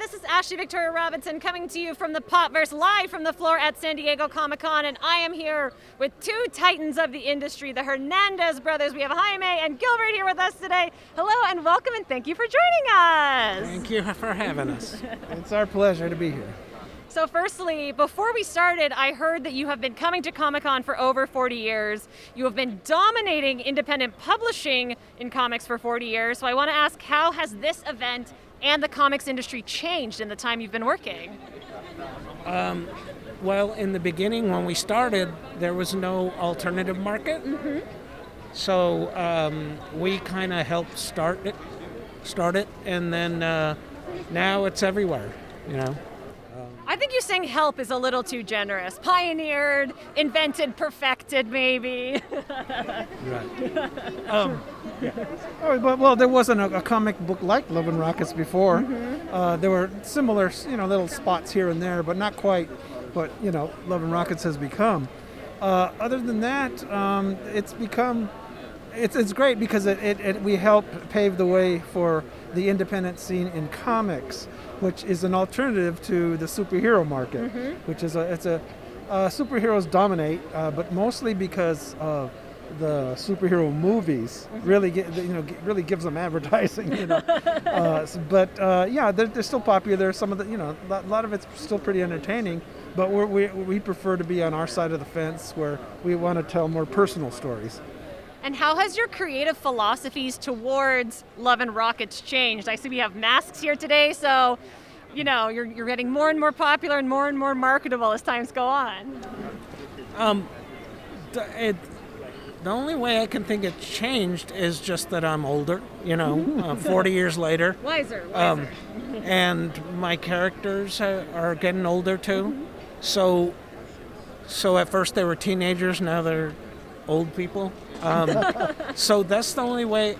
this is Ashley Victoria Robinson coming to you from the Popverse, live from the floor at San Diego Comic-Con, and I am here with two titans of the industry, the Hernandez Brothers. We have Jaime and Gilbert here with us today. Hello and welcome, and thank you for joining us. Thank you for having us. It's our pleasure to be here. So firstly, before we started, I heard that you have been coming to Comic-Con for over 40 years. You have been dominating independent publishing in comics for 40 years. So I want to ask, how has this event and the comics industry changed in the time you've been working? Well, in the beginning when we started, there was no alternative market. Mm-hmm. So we kind of helped start it, and then now it's everywhere, you know. I think you saying help is a little too generous. Pioneered, invented, perfected, maybe. Right. Well, there wasn't a comic book like Love and Rockets before. Mm-hmm. There were similar, little spots here and there, but not quite what, Love and Rockets has become. Other than that, it's become, it's great because we help pave the way for the independent scene in comics, which is an alternative to the superhero market, mm-hmm. which is superheroes dominate, but mostly because of the superhero movies really really gives them advertising, but they're still popular. There's some of the, a lot of it's still pretty entertaining, but we prefer to be on our side of the fence where we want to tell more personal stories. And how has your creative philosophies towards Love and Rockets changed? I see we have masks here today, so you're getting more and more popular and more marketable as times go on. The only way I can think it changed is just that I'm older, 40 years later. Wiser. And my characters are getting older too. So at first they were teenagers, now they're old people. So that's the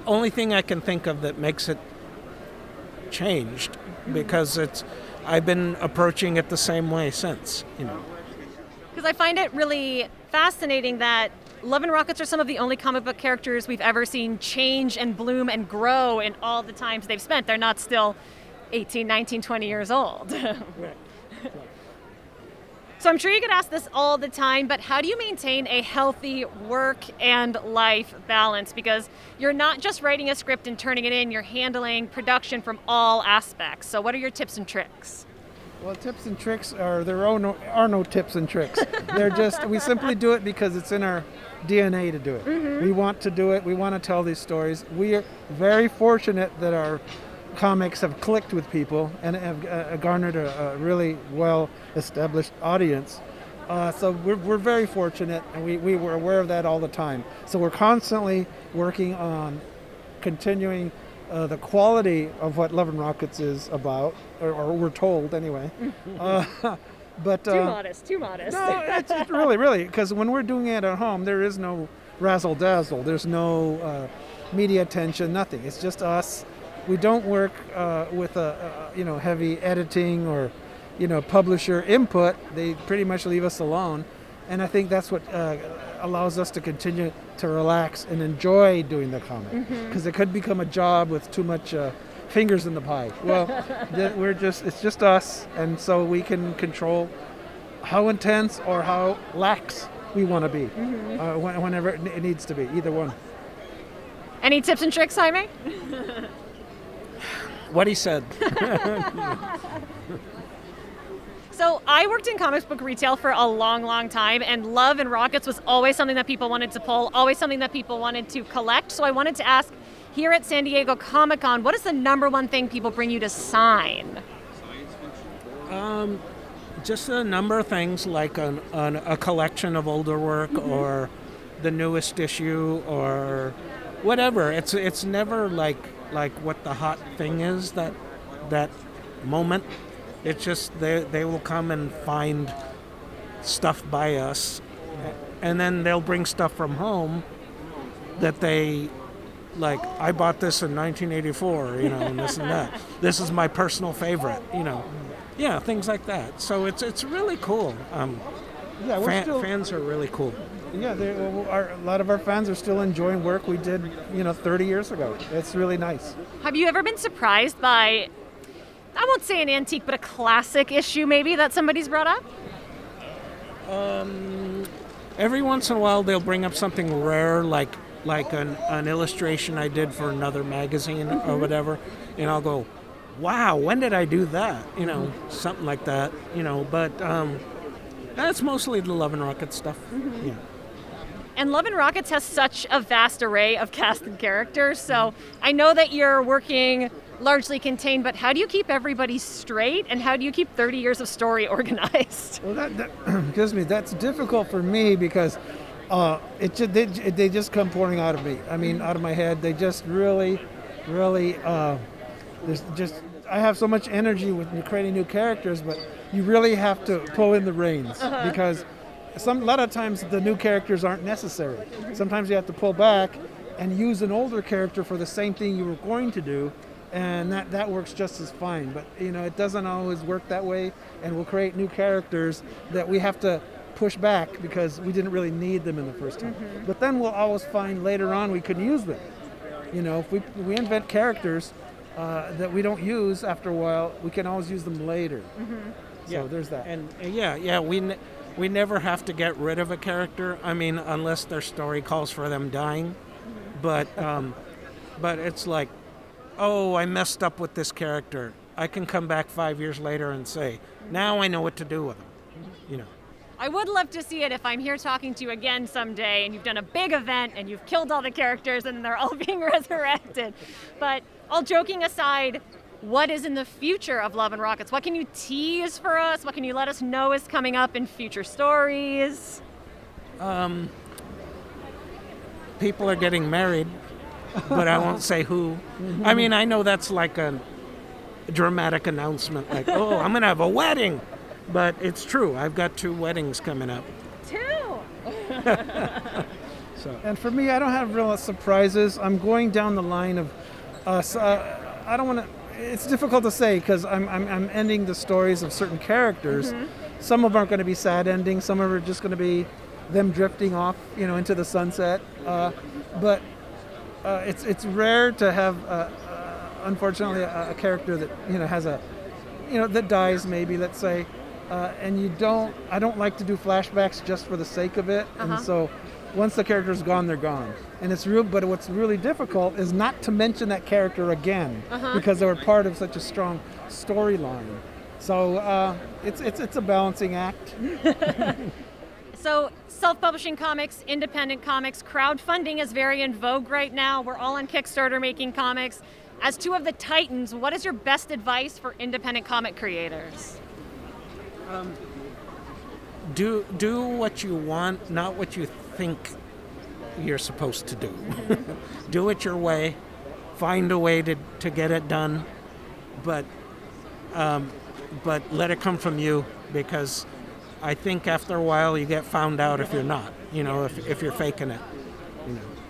only thing I can think of that makes it changed, because I've been approaching it the same way since, Because I find it really fascinating that Love and Rockets are some of the only comic book characters we've ever seen change and bloom and grow in all the times they've spent. They're not still 18, 19, 20 years old. Right. So I'm sure you get asked this all the time, but how do you maintain a healthy work and life balance? Because you're not just writing a script and turning it in, you're handling production from all aspects. So what are your tips and tricks? Well, tips and tricks are no tips and tricks. We simply do it because it's in our DNA to do it. Mm-hmm. We want to do it. We want to tell these stories. We are very fortunate that our comics have clicked with people and have garnered a really well-established audience. So we're very fortunate, and we were aware of that all the time. So we're constantly working on continuing the quality of what Love and Rockets is about, or we're told anyway. But too modest. No, it's really, because when we're doing it at home, there is no razzle-dazzle. There's no media attention, nothing. It's just us. We don't work with heavy editing or publisher input. They pretty much leave us alone, and I think that's what allows us to continue to relax and enjoy doing the comic, because it could become a job with too much fingers in the pie. Well, it's just us, and so we can control how intense or how lax we want to be whenever it needs to be. Either one. Any tips and tricks, Jaime? What he said. So I worked in comic book retail for a long time, and Love and Rockets was always something that people wanted to pull, always something that people wanted to collect. So I wanted to ask, here at San Diego Comic-Con, what is the number one thing people bring you to sign? Just a number of things, like a collection of older work, or the newest issue, or whatever. It's never like what the hot thing is that moment. It's just they will come and find stuff by us, and then they'll bring stuff from home that they like. I bought this in 1984, and this and that. This is my personal favorite, Yeah, things like that. So it's really cool. Fans are really cool. Yeah, a lot of our fans are still enjoying work we did, 30 years ago. It's really nice. Have you ever been surprised by I won't say an antique, but a classic issue maybe that somebody's brought up? Every once in a while, they'll bring up something rare, like an illustration I did for another magazine or whatever, and I'll go, "Wow, when did I do that?" You know, something like that. You know, but that's mostly the Love and Rockets stuff. Yeah. And Love and Rockets has such a vast array of cast and characters, so I know that you're working largely contained, but how do you keep everybody straight, and how do you keep 30 years of story organized? Well, that excuse me, that's difficult for me because they just come pouring out of me. I mean, out of my head. They just really, there's just, I have so much energy with creating new characters, but you really have to pull in the reins because a lot of times the new characters aren't necessary. Sometimes you have to pull back and use an older character for the same thing you were going to do, and that works just as fine. But you know, it doesn't always work that way, and we'll create new characters that we have to push back because we didn't really need them in the first time. But then we'll always find later on we could use them. You know, if we invent characters that we don't use after a while, we can always use them later. So there's that. And we never have to get rid of a character. I mean, unless their story calls for them dying. But it's like, oh, I messed up with this character. I can come back 5 years later and say, now I know what to do with them. You know. I would love to see it if I'm here talking to you again someday and you've done a big event and you've killed all the characters and they're all being resurrected. But all joking aside, what is in the future of Love and Rockets? What can you tease for us? What can you let us know is coming up in future stories? People are getting married, but I won't say who. I mean, I know that's like a dramatic announcement, like, oh, I'm going to have a wedding. But it's true. I've got 2 weddings coming up. 2? And for me, I don't have real surprises. I'm going down the line of, I don't want to. It's difficult to say because I'm ending the stories of certain characters. Some of them aren't going to be sad endings. Some of them are just going to be them drifting off, you know, into the sunset. But it's rare to have, unfortunately, a character that has that dies maybe. Let's say. And I don't like to do flashbacks just for the sake of it. And so once the character's gone, they're gone. And but what's really difficult is not to mention that character again because they were part of such a strong storyline. So it's a balancing act. So self-publishing comics, independent comics, crowdfunding is very in vogue right now. We're all on Kickstarter making comics. As 2 of the titans, what is your best advice for independent comic creators? Do what you want, not what you think you're supposed to do. Do it your way. Find a way to get it done, but let it come from you, because I think after a while you get found out if you're not. If you're faking it.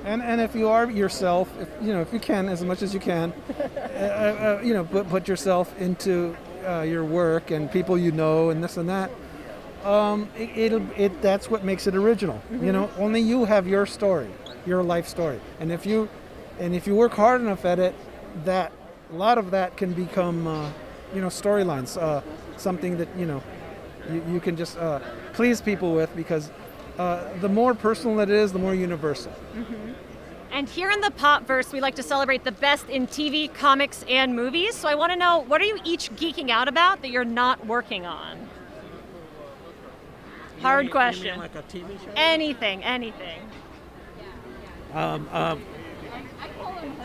And if you are yourself, if you can, as much as you can, put yourself into your work and people and this and that. That's what makes it original. Only you have your story, your life story, and if you work hard enough at it, that a lot of that can become storylines, something that you can just please people with, because the more personal it is, the more universal. And here in the Popverse, we like to celebrate the best in TV, comics, and movies. So I want to know, what are you each geeking out about that you're not working on? Hard question. You mean like a TV show? Anything.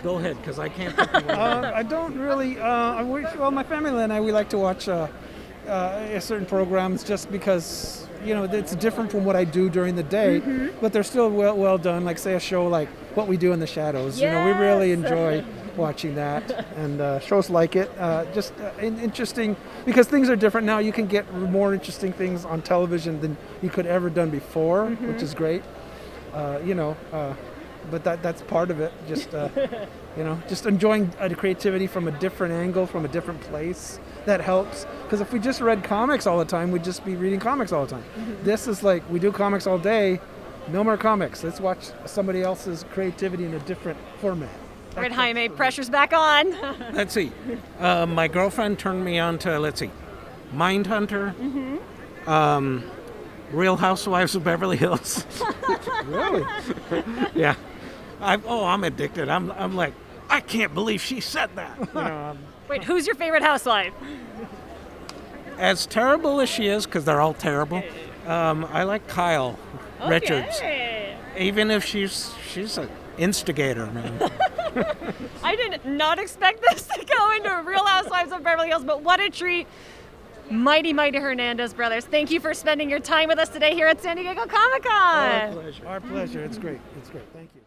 Go ahead, because I can't think of one. I don't really. My family and I, we like to watch certain programs just because it's different from what I do during the day, but they're still well done. Like say a show like What We Do in the Shadows. Yes. We really enjoy watching that, and shows like it. Just interesting because things are different now. You can get more interesting things on television than you could ever done before, which is great. But that's part of it. Just just enjoying the creativity from a different angle, from a different place. That helps, because if we just read comics all the time, we'd just be reading comics all the time. This is like, we do comics all day, no more comics. Let's watch somebody else's creativity in a different format. All right, Jaime, pressure's back on. Let's see. My girlfriend turned me on to, Mindhunter, Real Housewives of Beverly Hills. Really? Yeah. I'm addicted. I'm like, I can't believe she said that. You know, Wait, who's your favorite housewife? as terrible as she is, because they're all terrible, I like Kyle Richards. Okay. Even if she's an instigator, man. I did not expect this to go into Real Housewives of Beverly Hills, but what a treat. Mighty Hernandez Brothers. Thank you for spending your time with us today here at San Diego Comic-Con. Our pleasure. It's great. Thank you.